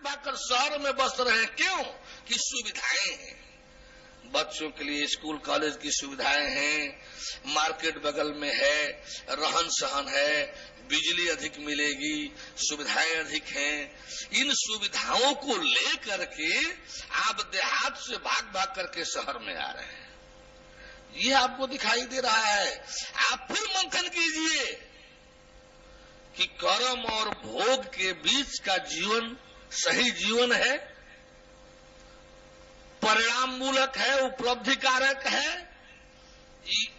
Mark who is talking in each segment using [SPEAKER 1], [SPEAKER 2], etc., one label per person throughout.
[SPEAKER 1] भाग कर शहर में बस रहे हैं। क्यों? कि सुविधाएं हैं, बच्चों के लिए स्कूल कॉलेज की सुविधाएं हैं, मार्केट बगल में है, रहन सहन है, बिजली अधिक मिलेगी, सुविधाएं अधिक हैं। इन सुविधाओं को लेकर के आप देहात से भाग भाग करके शहर में आ रहे हैं। ये आपको दिखाई दे रहा है। आप फिर मंथन कीजिए कि कर्म और भोग के बीच का जीवन सही जीवन है, परिणाम मूलक है, उपलब्धि कारक है।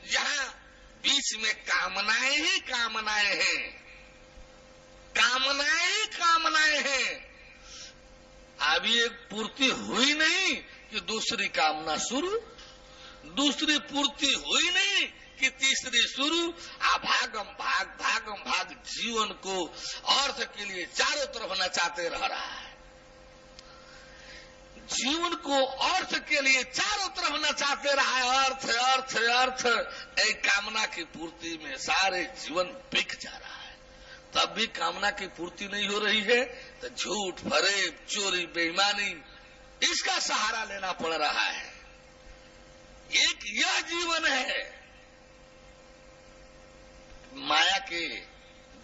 [SPEAKER 1] जहां बीच में कामनाएं ही कामनाएं हैं, कामनाएं ही कामनाएं हैं। अभी एक पूर्ति हुई नहीं कि दूसरी कामना शुरू, दूसरी पूर्ति हुई नहीं कि तीसरी शुरू। भागम भाग जीवन को अर्थ के लिए चारों तरफ नचाते रह रहा है। जीवन को अर्थ के लिए चारों तरफ नचाते रहा है। अर्थ अर्थ अर्थ एक कामना की पूर्ति में सारे जीवन बिक जा रहा है। तब भी कामना की पूर्ति नहीं हो रही है तो झूठ, फरेब, चोरी, बेईमानी, इसका सहारा लेना पड़ रहा है। एक यह जीवन है। माया के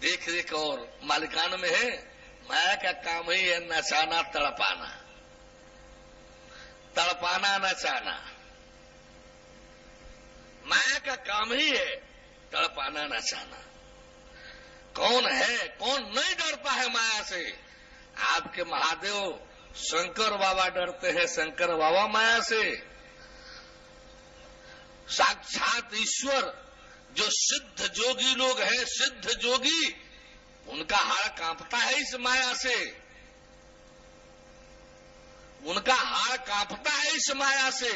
[SPEAKER 1] देख रेख और मालिकान में है। माया का काम ही है नचाना, तड़पाना, तड़पाना, नचाना। माया का काम ही है तड़पाना, नचाना। कौन है, कौन नहीं डरता है माया से? आपके महादेव शंकर बाबा डरते हैं। शंकर बाबा माया से। साक्षात ईश्वर जो सिद्ध जोगी लोग हैं, सिद्ध जोगी, उनका हाड़ कांपता है इस माया से। उनका हाड़ कांपता है इस माया से।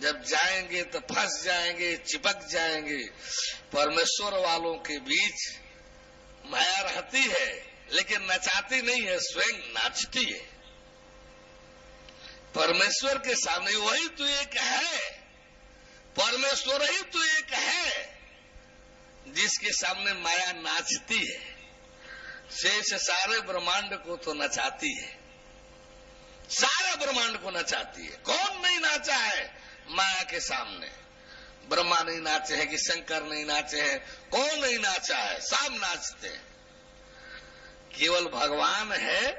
[SPEAKER 1] जब जाएंगे तो फंस जाएंगे, चिपक जाएंगे। परमेश्वर वालों के बीच माया रहती है लेकिन नचाती नहीं है, स्वयं नाचती है। परमेश्वर के सामने वही तो एक है, परमेश्वर ही तो एक है जिसके सामने माया नाचती है। शेष सारे ब्रह्मांड को तो नचाती है, सारे ब्रह्मांड को नचाती है। कौन नहीं नाचा है माया के सामने? ब्रह्मा नहीं नाचे हैं कि शंकर नहीं नाचे हैं? कौन नहीं नाचा है? सब नाचते हैं। केवल भगवान है,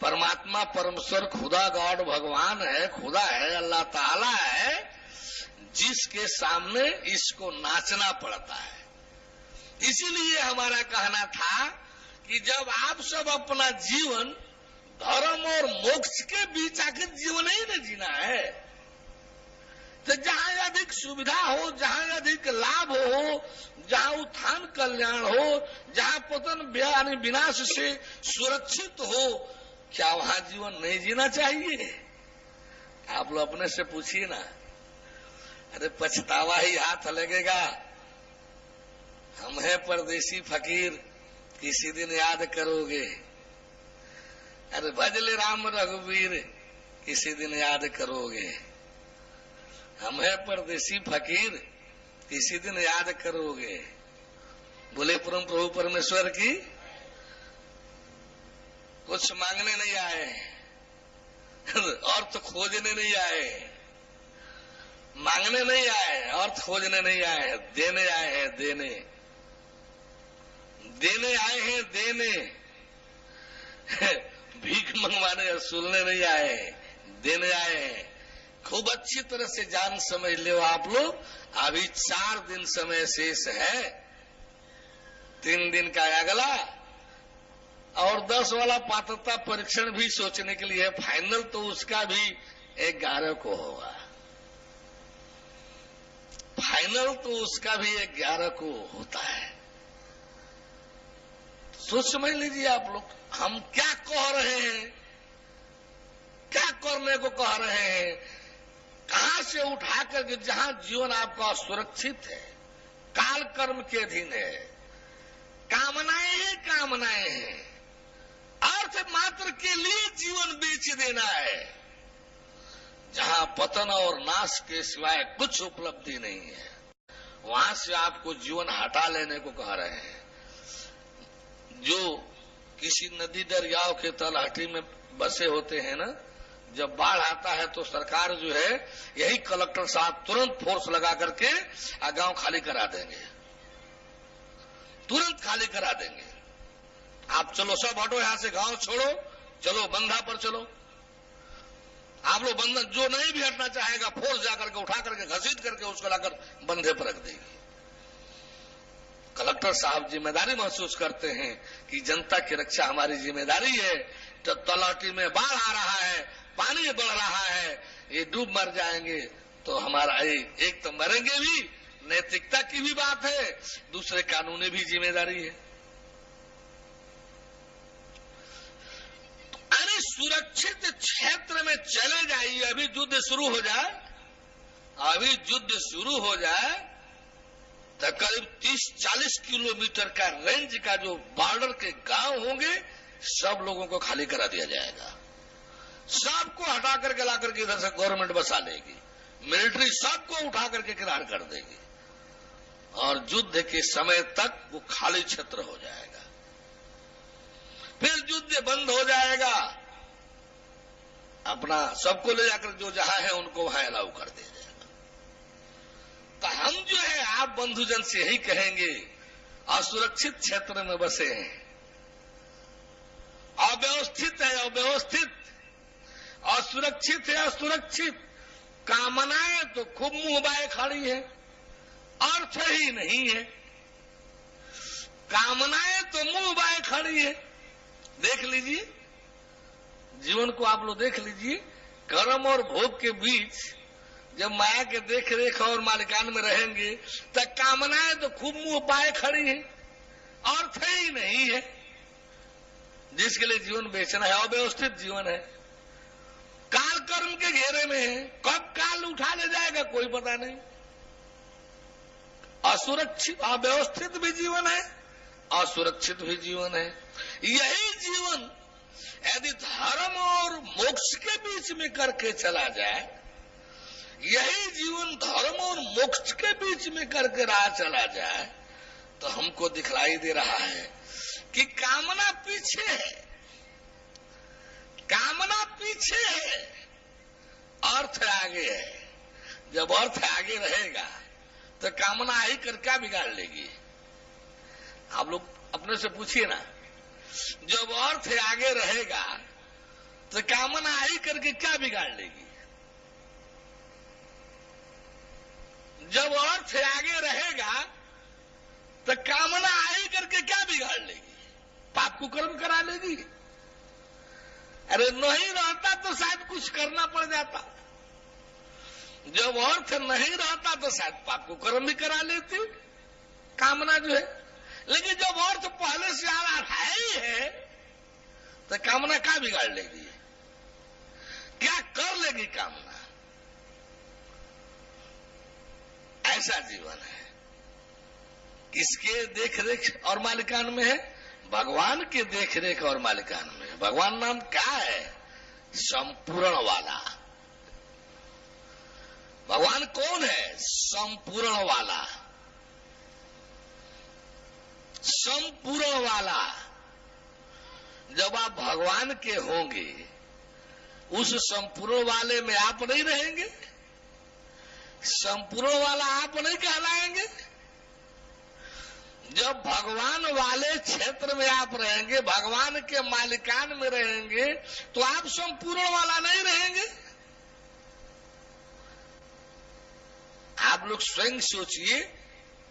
[SPEAKER 1] परमात्मा, परमेश्वर, खुदा, गॉड भगवान है, खुदा है, अल्लाह ताला है, जिसके सामने इसको नाचना पड़ता है। इसीलिए हमारा कहना था कि जब आप सब अपना जीवन धर्म और मोक्ष के बीच आकर जीवन ही न जीना है, तो जहां अधिक सुविधा हो, जहां अधिक लाभ हो, जहां उत्थान कल्याण हो, जहां पतन यानी विनाश से सुरक्षित हो, क्या वहां जीवन नहीं जीना चाहिए? आप लोग अपने से पूछिए ना। अरे पछतावा ही हाथ लगेगा। हम हैं परदेसी फकीर, किसी दिन याद करोगे। अरे भजले राम रघुवीर, किसी दिन याद करोगे। हम हैं परदेसी फकीर, किसी दिन याद करोगे। बोले परम प्रभु परमेश्वर की कुछ मांगने नहीं आए अर्थ खोजने नहीं आए, मांगने नहीं आए, अर्थ खोजने नहीं आए, देने आए हैं। देने देने आए हैं, देने। भीख मंगवाने और सुनने नहीं आए, देने आए हैं। खूब अच्छी तरह से जान समझ लो आप लोग। अभी 4 दिन समय शेष है, 3 दिन का अगला और 10 वाला पात्रता परीक्षण भी सोचने के लिए है। फाइनल तो उसका भी 11 को होगा। फाइनल तो उसका भी 11 को होता है। सोच समझ लीजिए आप लोग, हम क्या कह रहे हैं, क्या करने को कह रहे हैं, कहां से उठाकर के जहां जीवन आपका सुरक्षित है, काल कर्म के अधीन है, कामनाएं ही कामनाएं हैं, अर्थ मात्र के लिए जीवन बेच देना है, जहां पतन और नाश के सिवाय कुछ उपलब्धि नहीं है, वहां से आपको जीवन हटा लेने को कह रहे हैं। जो किसी नदी दरियाओं के तलहटी में बसे होते हैं ना, जब बाढ़ आता है तो सरकार जो है यही कलेक्टर साहब तुरंत फोर्स लगा करके गांव खाली करा देंगे, तुरंत खाली करा देंगे। आप चलो सब हटो यहां से, गांव छोड़ो, चलो बंधा पर चलो। आप लोग बंधन, जो नहीं भी हटना चाहेगा फोर्स जाकर के उठा करके घसीट करके उसको लाकर बंधे पर रख देगी। कलेक्टर साहब जिम्मेदारी महसूस करते हैं कि जनता की रक्षा हमारी जिम्मेदारी है। तो तलहटी में बाढ़ आ रहा है, पानी बढ़ रहा है, ये डूब मर जाएंगे तो हमारा एक तो मरेंगे भी, नैतिकता की भी बात है, दूसरे कानूनी भी जिम्मेदारी है। अरे सुरक्षित क्षेत्र में चले जाइए। अभी युद्ध शुरू हो जाए, अभी युद्ध शुरू हो जाए तो करीब 30-40 किलोमीटर का रेंज का जो बॉर्डर के गांव होंगे सब लोगों को खाली करा दिया जाएगा। सबको हटा करके ला करके इधर से गवर्नमेंट बसा लेगी, मिलिट्री सबको उठा करके किनार कर देगी और युद्ध के समय तक वो खाली क्षेत्र हो जाएगा। फिर युद्ध बंद हो जाएगा, अपना सबको ले जाकर जो जहां है उनको वहां अलाउ कर दिया जाएगा। तो हम जो है आप बंधुजन से यही कहेंगे, असुरक्षित क्षेत्र में बसे हैं, अव्यवस्थित है अव्यवस्थित, असुरक्षित है असुरक्षित, कामनाएं तो खूब मुंह बाए खड़ी है, अर्थ ही नहीं है। कामनाएं तो मुंह बाए खड़ी है। देख लीजिए जीवन को, आप लोग देख लीजिए, कर्म और भोग के बीच जब माया के देख रेख और मालिकान में रहेंगे तो कामनाएं तो खूब मुंह पाए खड़ी है, अर्थ ही नहीं है। जिसके लिए जीवन बेचना है, अव्यवस्थित जीवन है, काल कर्म के घेरे में है, कब काल उठा ले जाएगा कोई पता नहीं। असुरक्षित अव्यवस्थित भी जीवन है, असुरक्षित भी जीवन है। यही जीवन यदि धर्म और मोक्ष के बीच में करके चला जाए, यही जीवन धर्म और मोक्ष के बीच में करके रहा चला जाए, तो हमको दिखलाई दे रहा है कि कामना पीछे है, कामना पीछे है, अर्थ आगे है। जब अर्थ आगे रहेगा तो कामना आई कर क्या बिगाड़ लेगी? आप लोग अपने से पूछिए ना, जब अर्थ आगे रहेगा तो कामना आई करके क्या बिगाड़ लेगी? जब अर्थ आगे रहेगा तो कामना आई करके क्या बिगाड़ लेगी? पाप को कर्म करा लेगी। अरे नहीं रहता तो शायद कुछ करना पड़ जाता, जब अर्थ नहीं रहता तो शायद पाप को कर्म भी करा लेती कामना जो है। लेकिन जब अर्थ पहले से आ रहा ही है तो कामना क्या बिगाड़ लेगी? क्या कर लेगी कामना? ऐसा जीवन है। किसके देख रेख और मालिकान में है? भगवान के देख रेख और मालिकान में है। भगवान नाम क्या है? संपूर्ण वाला। भगवान कौन है? संपूर्ण वाला, संपूर्ण वाला। जब आप भगवान के होंगे, उस संपूर्ण वाले में आप नहीं रहेंगे, संपूर्ण वाला आप नहीं कहलाएंगे। जब भगवान वाले क्षेत्र में आप रहेंगे, भगवान के मालिकान में रहेंगे, तो आप संपूर्ण वाला नहीं रहेंगे। आप लोग स्वयं सोचिए,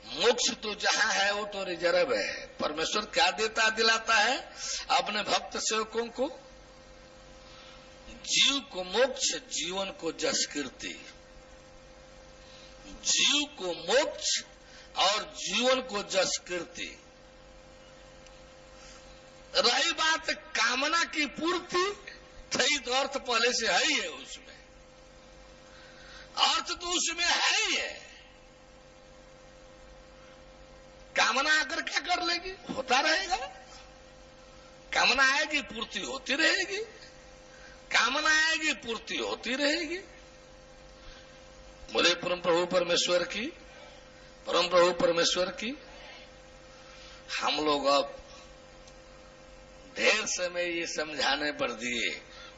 [SPEAKER 1] मोक्ष तो जहां है वो तो रिजर्व है। परमेश्वर क्या देता दिलाता है अपने भक्त सेवकों को? जीव को मोक्ष, जीवन को जस कीर्ति। जीव को मोक्ष और जीवन को जस कीर्ति। रही बात कामना की पूर्ति, थी तो अर्थ पहले से है ही है, उसमें अर्थ तो उसमें है ही है। कामना आकर क्या कर लेगी? होता रहेगा। कामना आएगी, पूर्ति होती रहेगी, कामना आएगी, पूर्ति होती रहेगी। बोले परम प्रभु परमेश्वर की, परम प्रभु परमेश्वर की। हम लोग अब ढेर समय ये समझाने पर दिए।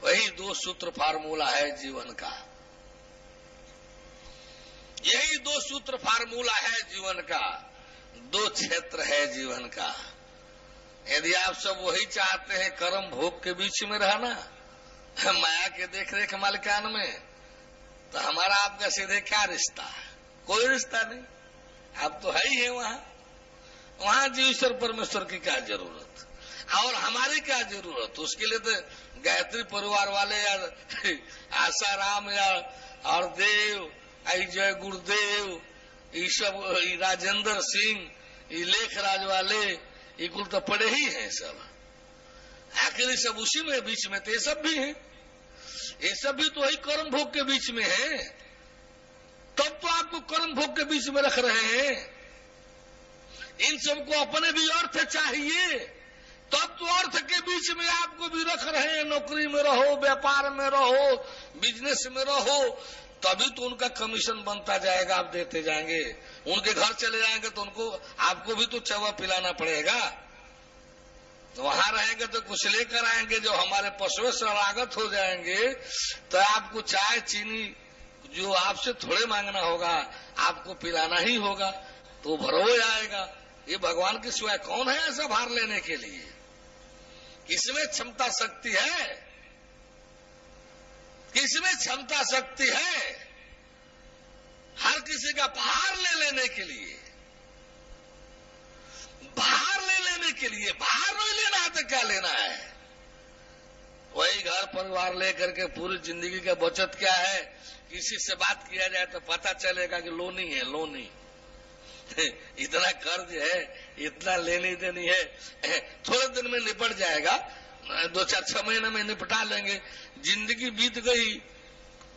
[SPEAKER 1] वही 2 सूत्र फार्मूला है जीवन का, यही 2 सूत्र फार्मूला है जीवन का, 2 क्षेत्र है जीवन का। यदि आप सब वही चाहते हैं कर्म भोग के बीच में रहना, माया के देख रेख मालिकान में, तो हमारा आपका सीधे क्या रिश्ता है? कोई रिश्ता नहीं। आप तो है ही है वहां जीव ईश्वर परमेश्वर की क्या जरूरत, और हमारी क्या जरूरत? उसके लिए तो गायत्री परिवार वाले या आसाराम या और देव, जय गुरुदेव, ये सब, राजेंद्र सिंह, ये लेखराज वाले, ये कुल तो पड़े ही हैं सब। आखिर सब उसी में बीच में तो ये सब भी हैं, ये सब भी तो वही कर्म भोग के बीच में है। तब तो आपको कर्म भोग के बीच में रख रहे हैं। इन सबको अपने भी अर्थ चाहिए, तब तो अर्थ के बीच में आपको भी रख रहे हैं। नौकरी में रहो, व्यापार में रहो, बिजनेस में रहो, तभी तो उनका कमीशन बनता जाएगा, आप देते जाएंगे। उनके घर चले जाएंगे तो उनको आपको भी तो चवा पिलाना पड़ेगा। तो वहां रहेंगे तो कुछ लेकर आएंगे, जो हमारे पशुओं से शरणागत हो जाएंगे तो आपको चाय चीनी जो आपसे थोड़े मांगना होगा, आपको पिलाना ही होगा, तो भरोए आएगा। ये भगवान के सिवाय कौन है ऐसा भार लेने के लिए? किसमें क्षमता शक्ति है? किसमें क्षमता शक्ति है हर किसी का भार लेने के लिए? भार लेने के लिए, भार नहीं लेना है तो क्या लेना है? वही घर परिवार लेकर के पूरी जिंदगी का बचत क्या है? किसी से बात किया जाए तो पता चलेगा कि लोनी है, लोनी इतना कर्ज है, इतना लेनी देनी है, थोड़े दिन में निपट जाएगा, 2-4-6 महीने में निपटा लेंगे। जिंदगी बीत गई,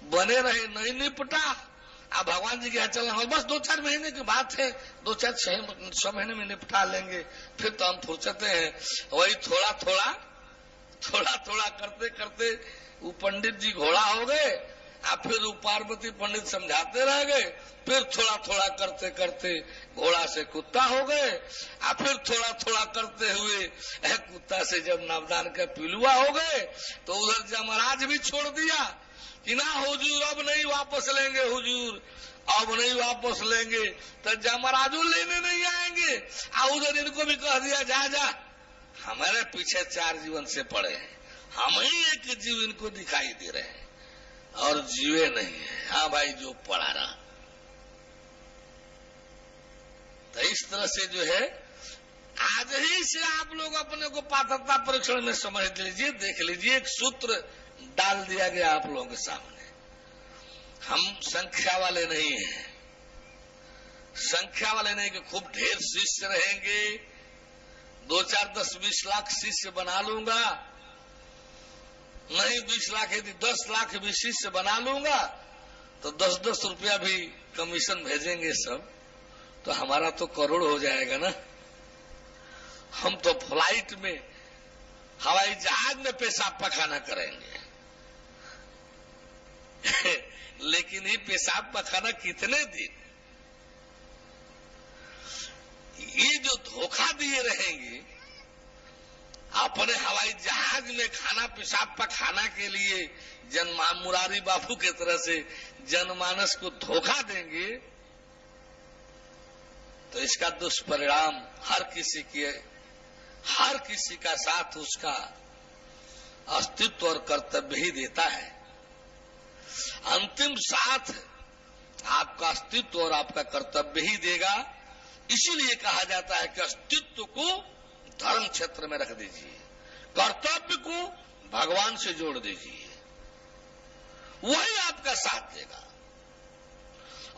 [SPEAKER 1] बने रहे, नहीं निपटा। अब भगवान जी के चलना हो, बस 2-4 महीने की बात है, 2-4-6 महीने में निपटा लेंगे, फिर तो हम फुर्सते हैं। वही थोड़ा थोड़ा करते करते वो पंडित जी घोड़ा हो गए, अब फिर वो पार्वती पंडित समझाते रह गए, फिर थोड़ा करते करते घोड़ा से कुत्ता हो गए, अब फिर थोड़ा करते हुए कुत्ता से जब नावदान का पिलुआ हो गए, तो उधर जमराज भी छोड़ दिया कि ना हुजूर अब नहीं वापस लेंगे, हुजूर अब नहीं वापस लेंगे, तो जमराजू लेने नहीं आएंगे। और उधर इनको भी कह दिया, जा हमारे पीछे 4 जीवन से पड़े हैं, हम ही एक जीव इनको दिखाई दे रहे हैं और जीवे नहीं है। हाँ भाई, जो पड़ा रहा। तो इस तरह से जो है, आज ही से आप लोग अपने को पात्रता परीक्षण में समझ लीजिए, देख लीजिए। एक सूत्र डाल दिया गया आप लोगों के सामने। हम संख्या वाले नहीं हैं, संख्या वाले नहीं कि खूब ढेर शिष्य रहेंगे, 2-4-10-20 लाख शिष्य बना लूंगा, नहीं 20 लाख यदि 10 लाख भी शिष्य बना लूंगा तो 10-10 रुपया भी कमीशन भेजेंगे सब, तो हमारा तो करोड़ हो जाएगा ना। हम तो फ्लाइट में, हवाई जहाज में पेशाब पखाना करेंगे लेकिन ये पेशाब पखाना कितने दिन? ये जो धोखा दिए रहेंगे अपने हवाई जहाज में खाना पेशाब पखाना के लिए, मुरारी बापू के तरह से जनमानस को धोखा देंगे, तो इसका दुष्परिणाम हर किसी का साथ उसका अस्तित्व और कर्तव्य ही देता है। अंतिम साथ आपका अस्तित्व और आपका कर्तव्य ही देगा। इसीलिए कहा जाता है कि अस्तित्व को धर्म क्षेत्र में रख दीजिए, कर्तव्य को भगवान से जोड़ दीजिए, वही आपका साथ देगा।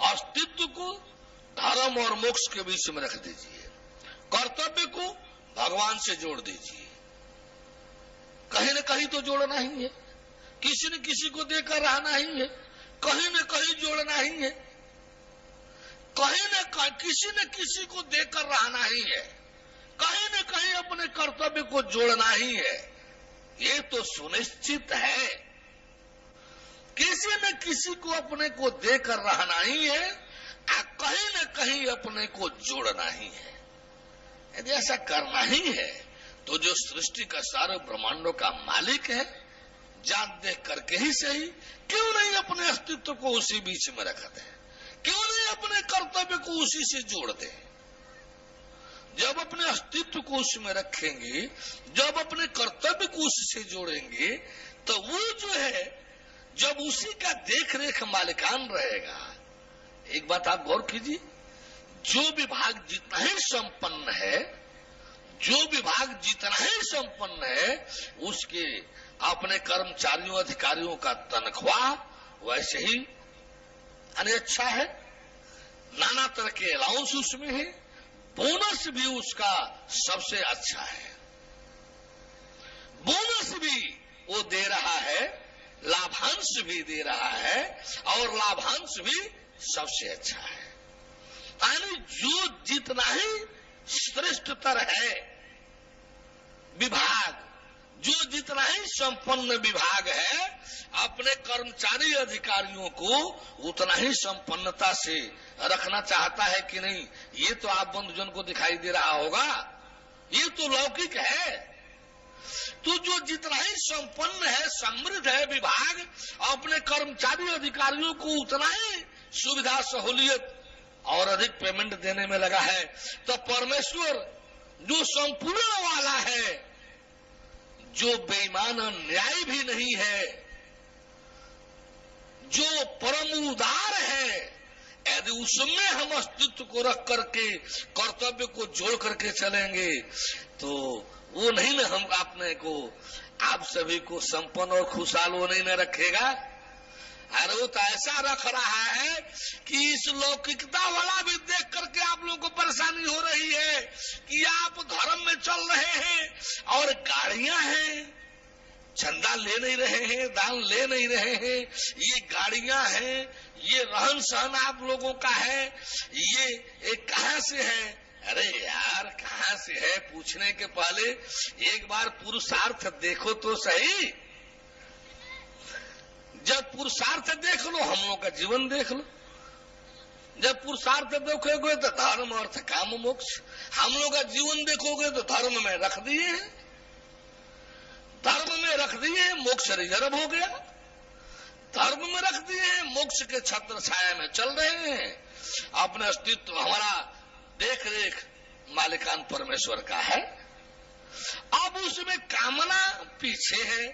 [SPEAKER 1] अस्तित्व को धर्म और मोक्ष के बीच में रख दीजिए, कर्तव्य को भगवान से जोड़ दीजिए। कहीं न कहीं तो जोड़ना ही है, किसी न किसी को देकर रहना ही है, कहीं न कहीं जोड़ना ही है, कहीं न कहीं किसी न किसी को देकर रहना ही है, कहीं न कहीं अपने कर्तव्य को जोड़ना ही है। ये तो सुनिश्चित है, किसी न किसी को अपने को देकर रहना ही है, कहीं न कहीं अपने को जोड़ना ही है। यदि ऐसा करना ही है तो जो सृष्टि का सारे ब्रह्मांडों का मालिक है, जान देख करके ही सही, क्यों नहीं अपने अस्तित्व को उसी बीच में रख दे? क्यों नहीं अपने कर्तव्य को उसी से जोड़ दे? जब अपने अस्तित्व को उसमें रखेंगे, जब अपने कर्तव्य को उससे जोड़ेंगे, तो वो जो है, जब उसी का देख रेख मालिकान रहेगा। एक बात आप गौर कीजिए, जो विभाग जितना ही संपन्न है, जो विभाग जितना ही संपन्न है, उसके अपने कर्मचारियों अधिकारियों का तनख्वाह वैसे ही अच्छा है, नाना तरह के अलाउंस उसमें है, बोनस भी उसका सबसे अच्छा है, बोनस भी वो दे रहा है, लाभांश भी दे रहा है, और लाभांश भी सबसे अच्छा है। यानी जो जितना ही श्रेष्ठतर है विभाग, जो जितना ही संपन्न विभाग है, अपने कर्मचारी अधिकारियों को उतना ही संपन्नता से रखना चाहता है कि नहीं? ये तो आप बंधुजन को दिखाई दे रहा होगा, ये तो लौकिक है। तो जो जितना ही संपन्न है, समृद्ध है विभाग, अपने कर्मचारी अधिकारियों को उतना ही सुविधा सहूलियत और अधिक पेमेंट देने में लगा है। तो परमेश्वर जो संपूर्ण वाला है, जो बेईमान न्याय भी नहीं है, जो परम उदार है, यदि उसमें हम अस्तित्व को रख करके कर्तव्य को जोड़ करके चलेंगे, तो वो नहीं न हम अपने को, आप सभी को संपन्न और खुशहाल वो नहीं न रखेगा। अरे वो तो ऐसा रख रहा है कि इस लौकिकता वाला भी देख करके आप लोगों को परेशानी हो रही है कि आप धर्म में चल रहे हैं और गाड़ियां हैं, चंदा ले नहीं रहे हैं, दान ले नहीं रहे हैं, ये गाड़ियां हैं, ये रहन सहन आप लोगों का है, ये कहां से है? अरे यार कहां से है पूछने के पहले एक बार पुरुषार्थ देखो तो सही। जब पुरुषार्थ देख लो, हम लोग का जीवन देख लो। जब पुरुषार्थ देखोगे तो धर्म अर्थ काम मोक्ष, हम लोग का जीवन देखोगे तो धर्म में रख दिए हैं, धर्म में रख दिए हैं, मोक्ष रिजर्व हो गया, धर्म में रख दिए हैं, मोक्ष के छत्र छाया में चल रहे हैं। अपने अस्तित्व हमारा देख रेख मालिकान परमेश्वर का है। अब उसमें कामना पीछे है,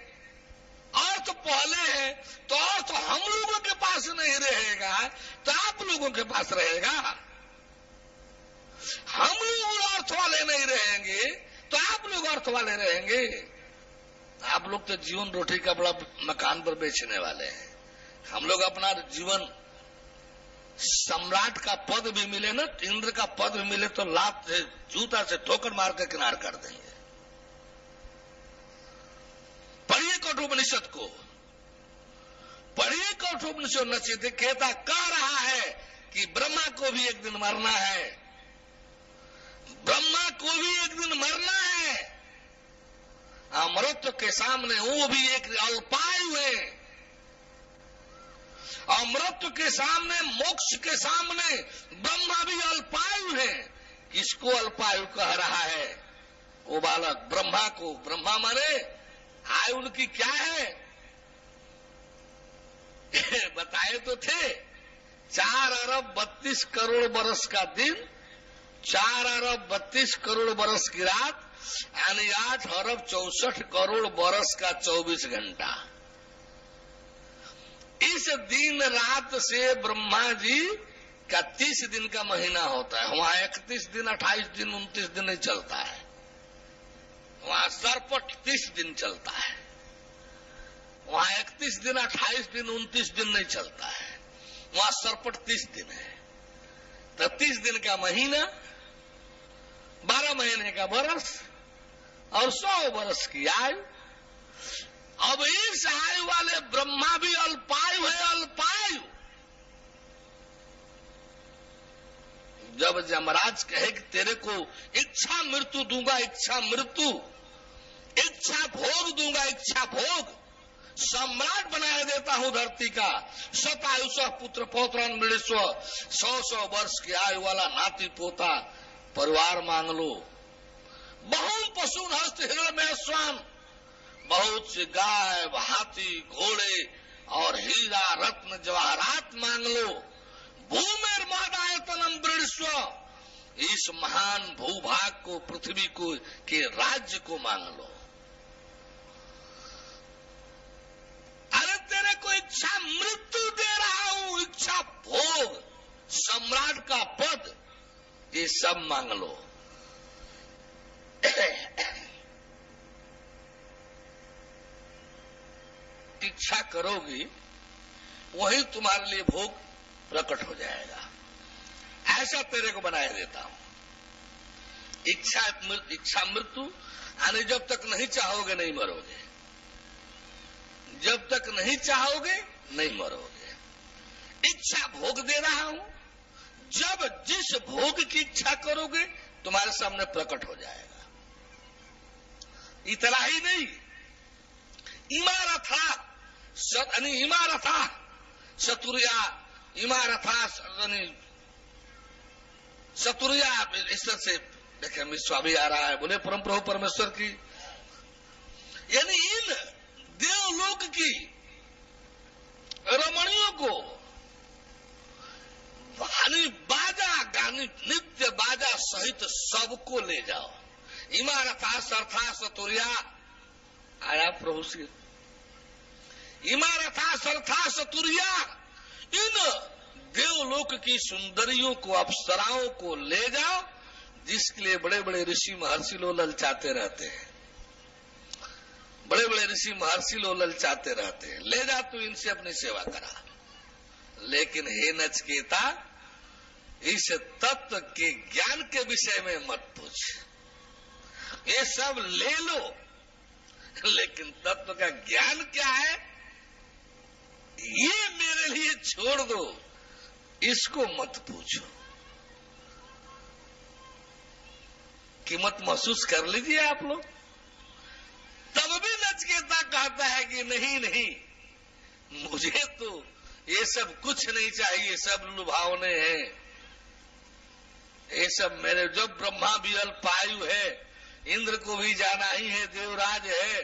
[SPEAKER 1] अर्थ पहले है, तो अर्थ हम लोगों के पास नहीं रहेगा तो आप लोगों के पास रहेगा। हम लोग अर्थ वाले नहीं रहेंगे तो आप लोग अर्थ वाले रहेंगे। आप लोग तो जीवन रोटी का बड़ा मकान पर बेचने वाले हैं, हम लोग अपना जीवन सम्राट का पद भी मिले ना, इंद्र का पद भी मिले तो लात से जूता से ठोकर मार कर किनार कर देंगे। पढ़िए कठोपनिषद को, पढ़िए कठोपनिषद। नचिकेता कह रहा है कि ब्रह्मा को भी एक दिन मरना है, ब्रह्मा को भी एक दिन मरना है। अमृत के सामने वो भी एक अल्पायु है, अमृत के सामने, मोक्ष के सामने ब्रह्मा भी अल्पायु है। किसको अल्पायु कह रहा है? वो बालक ब्रह्मा को। ब्रह्मा माने आयु उनकी क्या है? बताए तो थे 4 अरब 32 करोड़ बरस का दिन, 4 अरब 32 करोड़ बरस की रात, यानी 8 अरब 64 करोड़ बरस का 24 घंटा। इस दिन रात से ब्रह्मा जी का 30 दिन का महीना होता है। वहां 31 दिन 28 दिन 29 दिन नहीं चलता है, वहां सरपट 30 दिन चलता है। वहां 31 दिन 28 दिन 29 दिन नहीं चलता है, वहां सरपट 30 दिन है। तो 30 दिन का महीना, 12 महीने का बरस और 100 बरस की आयु। अब इस आयु वाले ब्रह्मा भी अल्पायु है, अल्पायु। जब यमराज कहे कि तेरे को इच्छा मृत्यु दूंगा, इच्छा मृत्यु, इच्छा भोग दूंगा, इच्छा भोग, सम्राट बनाया देता हूं धरती का, शतायुष पुत्र पौत्र मृष्व, 100 वर्ष की आयु वाला नाती पोता परिवार मांग लो, बहुत पशु हस्त हिरण्मय स्वान, बहुत से गाय हाथी घोड़े और हीरा रत्न जवाहरात मांग लो। भूमेर महदायतनम वृणस्व, इस महान भूभाग को, पृथ्वी को के राज्य को मांग लो। अरे तेरे को इच्छा मृत्यु दे रहा हूं, इच्छा भोग, सम्राट का पद, ये सब मांग लो। इच्छा करोगी वही तुम्हारे लिए भोग प्रकट हो जाएगा, ऐसा तेरे को बनाए देता हूं। इच्छा मृत्यु, यानी जब तक नहीं चाहोगे नहीं मरोगे, जब तक नहीं चाहोगे नहीं मरोगे। इच्छा भोग दे रहा हूं, जब जिस भोग की इच्छा करोगे तुम्हारे सामने प्रकट हो जाएगा। इतना ही नहीं, इमारथा सतुरिया, इमारथा सतुरिया, इस तरह से देखे स्वामी आ रहा है, बोले परम प्रभु परमेश्वर की, यानी इन देवलोक की रमणियों को बाजा गानी, नित्य बाजा सहित सबको ले जाओ। इमारथा सरथा सतुरिया आया प्रभु श्री, इमारथा सरथा सतुरिया, इन देवलोक की सुंदरियों को, अप्सराओं को ले जाओ, जिसके लिए बड़े बड़े ऋषि महर्षि लोग ललचाते रहते हैं, बड़े बड़े ऋषि महर्षि लोग ललचाते रहते हैं। ले जा तू इनसे अपनी सेवा करा। लेकिन हे नचिकेता, इस तत्व के ज्ञान के विषय में मत पूछ, ये सब ले लो, लेकिन तत्व का ज्ञान क्या है ये मेरे लिए छोड़ दो, इसको मत पूछो। कीमत महसूस कर लीजिए आप लोग। तब भी नचिकेता कहता है कि नहीं नहीं, मुझे तो ये सब कुछ नहीं चाहिए, सब लुभावने हैं, ये सब मेरे, जो ब्रह्मा भी अल्पायु है, इंद्र को भी जाना ही है, देवराज है,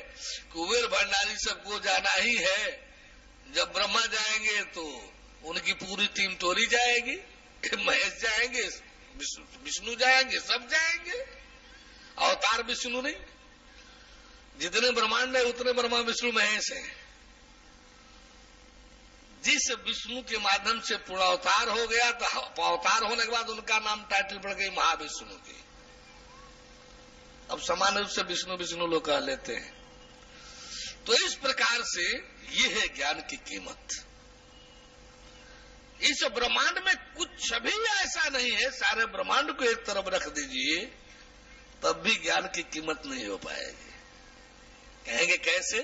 [SPEAKER 1] कुबेर भंडारी सबको जाना ही है। जब ब्रह्मा जाएंगे तो उनकी पूरी टीम टोरी जाएगी, महेश जाएंगे, विष्णु जाएंगे, सब जाएंगे। अवतार विष्णु नहीं, जितने ब्रह्मांड है उतने ब्रह्मा विष्णु महेश हैं। जिस विष्णु के माध्यम से पूर्ण अवतार हो गया, तो अवतार होने के बाद उनका नाम टाइटल पड़ गई महाविष्णु की। अब सामान्य रूप से विष्णु विष्णु लोग कह लेते हैं। तो इस प्रकार से ये है ज्ञान की कीमत। इस ब्रह्मांड में कुछ भी ऐसा नहीं है, सारे ब्रह्मांड को एक तरफ रख दीजिए तब भी ज्ञान की कीमत नहीं हो पाएगी। कहेंगे कैसे?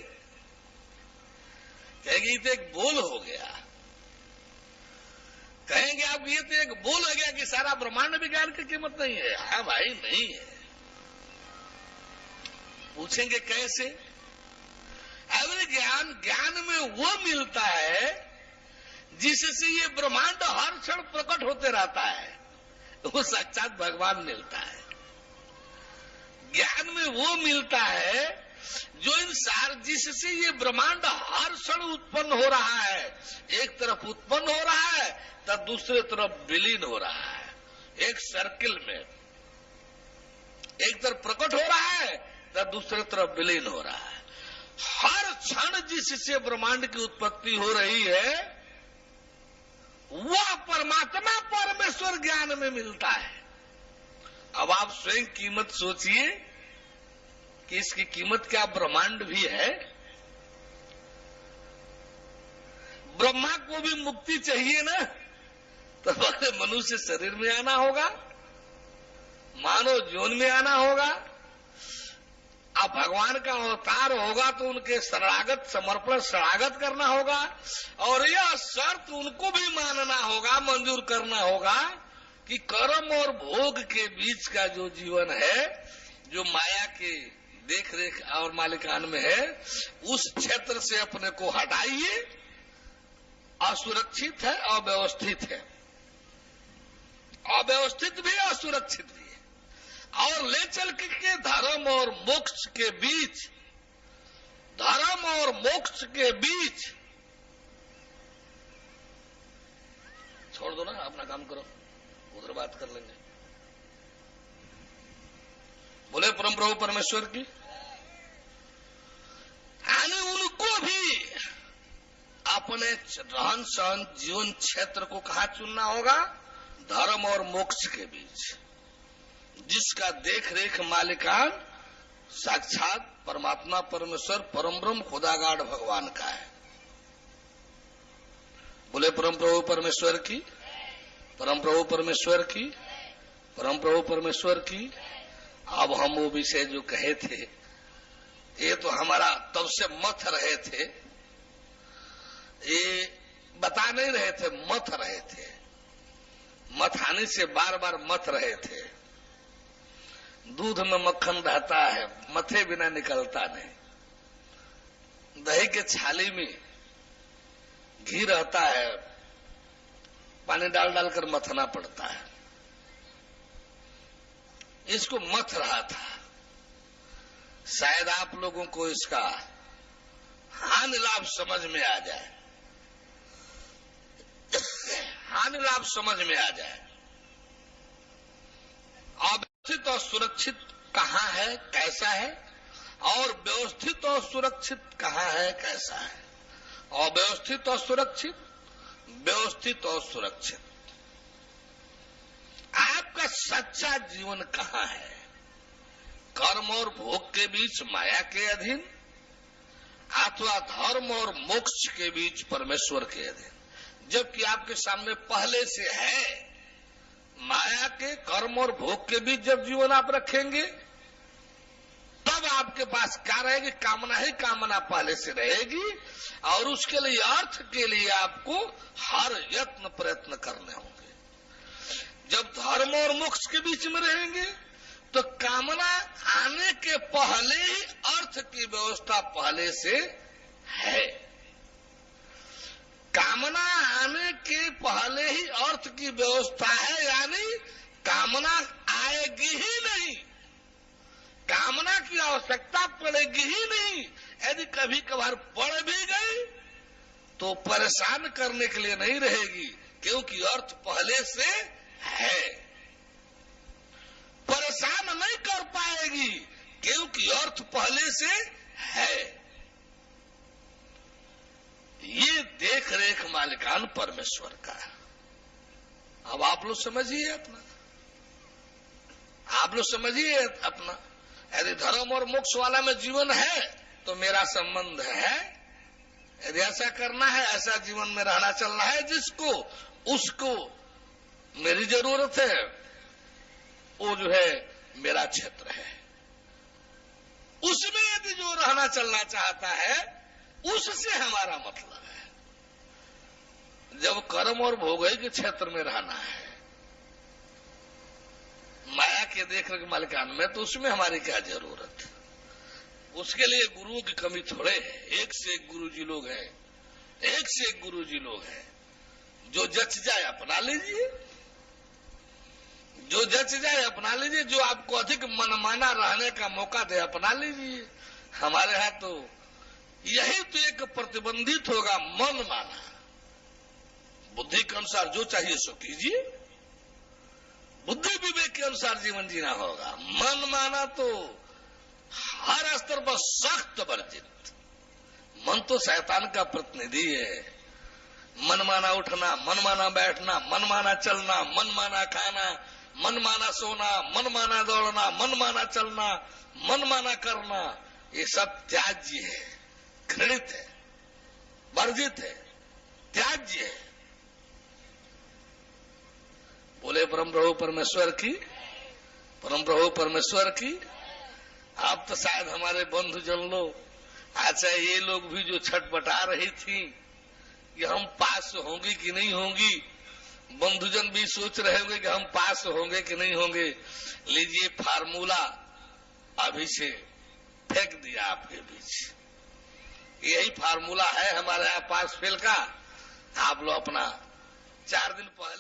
[SPEAKER 1] कहेंगे ये तो एक बोल हो गया। कहेंगे आप ये तो एक बोल हो गया कि सारा ब्रह्मांड में ज्ञान की कीमत नहीं है। हाँ भाई, नहीं है। पूछेंगे कैसे? अगर ज्ञान में वो मिलता है जिससे ये ब्रह्मांड हर क्षण प्रकट होते रहता है, वो साक्षात भगवान मिलता है। ज्ञान में वो मिलता है जो जिससे ये ब्रह्मांड हर क्षण उत्पन्न हो रहा है। एक तरफ उत्पन्न हो रहा है तब दूसरे तरफ विलीन हो रहा है। एक सर्किल में एक तरफ प्रकट हो रहा है तब दूसरे तरफ विलीन हो रहा है। हर क्षण जिससे ब्रह्मांड की उत्पत्ति हो रही है वह परमात्मा परमेश्वर ज्ञान में मिलता है। अब आप स्वयं कीमत सोचिए कि इसकी कीमत क्या ब्रह्मांड भी है। ब्रह्मा को भी मुक्ति चाहिए ना, तो मनुष्य शरीर में आना होगा, मानव जीवन में आना होगा। अब भगवान का अवतार होगा तो उनके शरणागत समर्पण शरणागत करना होगा, और यह शर्त उनको भी मानना होगा, मंजूर करना होगा कि कर्म और भोग के बीच का जो जीवन है, जो माया के देख रेख और मालिकान में है, उस क्षेत्र से अपने को हटाइए। असुरक्षित है, अव्यवस्थित है, अव्यवस्थित भी असुरक्षित भी है। और ले चल के धर्म और मोक्ष के बीच, धर्म और मोक्ष के बीच, छोड़ दो ना, अपना काम करो, उधर बात कर लेंगे। बोले परम प्रभु परमेश्वर की। यानी उनको भी अपने रहन सहन जीवन क्षेत्र को कहाँ चुनना होगा? धर्म और मोक्ष के बीच, जिसका देख रेख मालिकान साक्षात परमात्मा परमेश्वर परम ब्रह्म खुदागाड भगवान का है। बोले परम प्रभु परमेश्वर की, परम प्रभु परमेश्वर की, परम प्रभु परमेश्वर की। अब हम वो विषय जो कहे थे, ये तो हमारा तब से मथ रहे थे, ये बता नहीं रहे थे, मथ रहे थे, मथानी से बार बार मथ रहे थे। दूध में मक्खन रहता है, मथे बिना निकलता नहीं। दही के छाली में घी रहता है, पानी डाल डालकर मथना पड़ता है। इसको मथ रहा था। शायद आप लोगों को इसका हानि लाभ समझ में आ जाए, हानि लाभ समझ में आ जाए। अव्यवस्थित और सुरक्षित कहाँ है, कैसा है, और व्यवस्थित और सुरक्षित कहाँ है, कैसा है। अव्यवस्थित और सुरक्षित, व्यवस्थित और सुरक्षित। आपका सच्चा जीवन कहाँ है? कर्म और भोग के बीच माया के अधीन, अथवा धर्म और मोक्ष के बीच परमेश्वर के अधीन? जबकि आपके सामने पहले से है। माया के, कर्म और भोग के बीच जब जीवन आप रखेंगे, तब आपके पास क्या रहेगी? कामना ही कामना पहले से रहेगी, और उसके लिए, अर्थ के लिए आपको हर यत्न प्रयत्न करने होंगे। जब धर्म और मोक्ष के बीच में रहेंगे, तो कामना आने के पहले ही अर्थ की व्यवस्था पहले से है। कामना आने के पहले ही अर्थ की व्यवस्था है, यानी कामना आएगी ही नहीं, कामना की आवश्यकता पड़ेगी ही नहीं। यदि कभी कभार पड़ भी गई तो परेशान करने के लिए नहीं रहेगी, क्योंकि अर्थ पहले से है। परेशान नहीं कर पाएगी, क्योंकि अर्थ पहले से है। ये देख रेख मालिकान परमेश्वर का है। अब आप लोग समझिए अपना, आप लोग समझिए अपना। यदि धर्म और मोक्ष वाला में जीवन है तो मेरा संबंध है। यदि ऐसा करना है, ऐसा जीवन में रहना चलना है, जिसको उसको मेरी जरूरत है, वो जो है मेरा क्षेत्र है। उसमें यदि जो रहना चलना चाहता है, उससे हमारा मतलब है। जब कर्म और भोग के क्षेत्र में रहना है, माया के देख रेख मालिकान में, तो उसमें हमारी क्या जरूरत? उसके लिए गुरुओं की कमी थोड़े है। एक से एक गुरु जी लोग हैं, एक से एक गुरु जी लोग हैं। जो जच जाए अपना लीजिए, जो जच जाए अपना लीजिए, जो आपको अधिक मनमाना रहने का मौका दे अपना लीजिए। हमारे यहाँ तो यही तो एक प्रतिबंधित होगा, मन माना। बुद्धि के अनुसार जो चाहिए सो कीजिए, बुद्धि विवेक के अनुसार जीवन जीना होगा। मन माना तो हर स्तर पर सख्त वर्जित। मन तो शैतान का प्रतिनिधि है। मनमाना उठना, मनमाना बैठना, मनमाना चलना, मनमाना खाना, मनमाना सोना, मनमाना दौड़ना, मनमाना चलना, मनमाना करना, ये सब त्याज्य है, घृणित है, वर्जित है, त्याज्य है। बोले परम प्रभु परमेश्वर की, परम प्रभु परमेश्वर की। आप तो शायद हमारे बंधुजन लोग, अच्छा ये लोग भी जो छटपटा रही थी कि हम पास होंगी कि नहीं होंगी, बंधुजन भी सोच रहे होंगे कि हम पास होंगे कि नहीं होंगे। लीजिए फार्मूला अभी से फेंक दिया आपके बीच। यही फार्मूला है हमारे यहाँ पास फेल का। आप लोग अपना 4 दिन पहले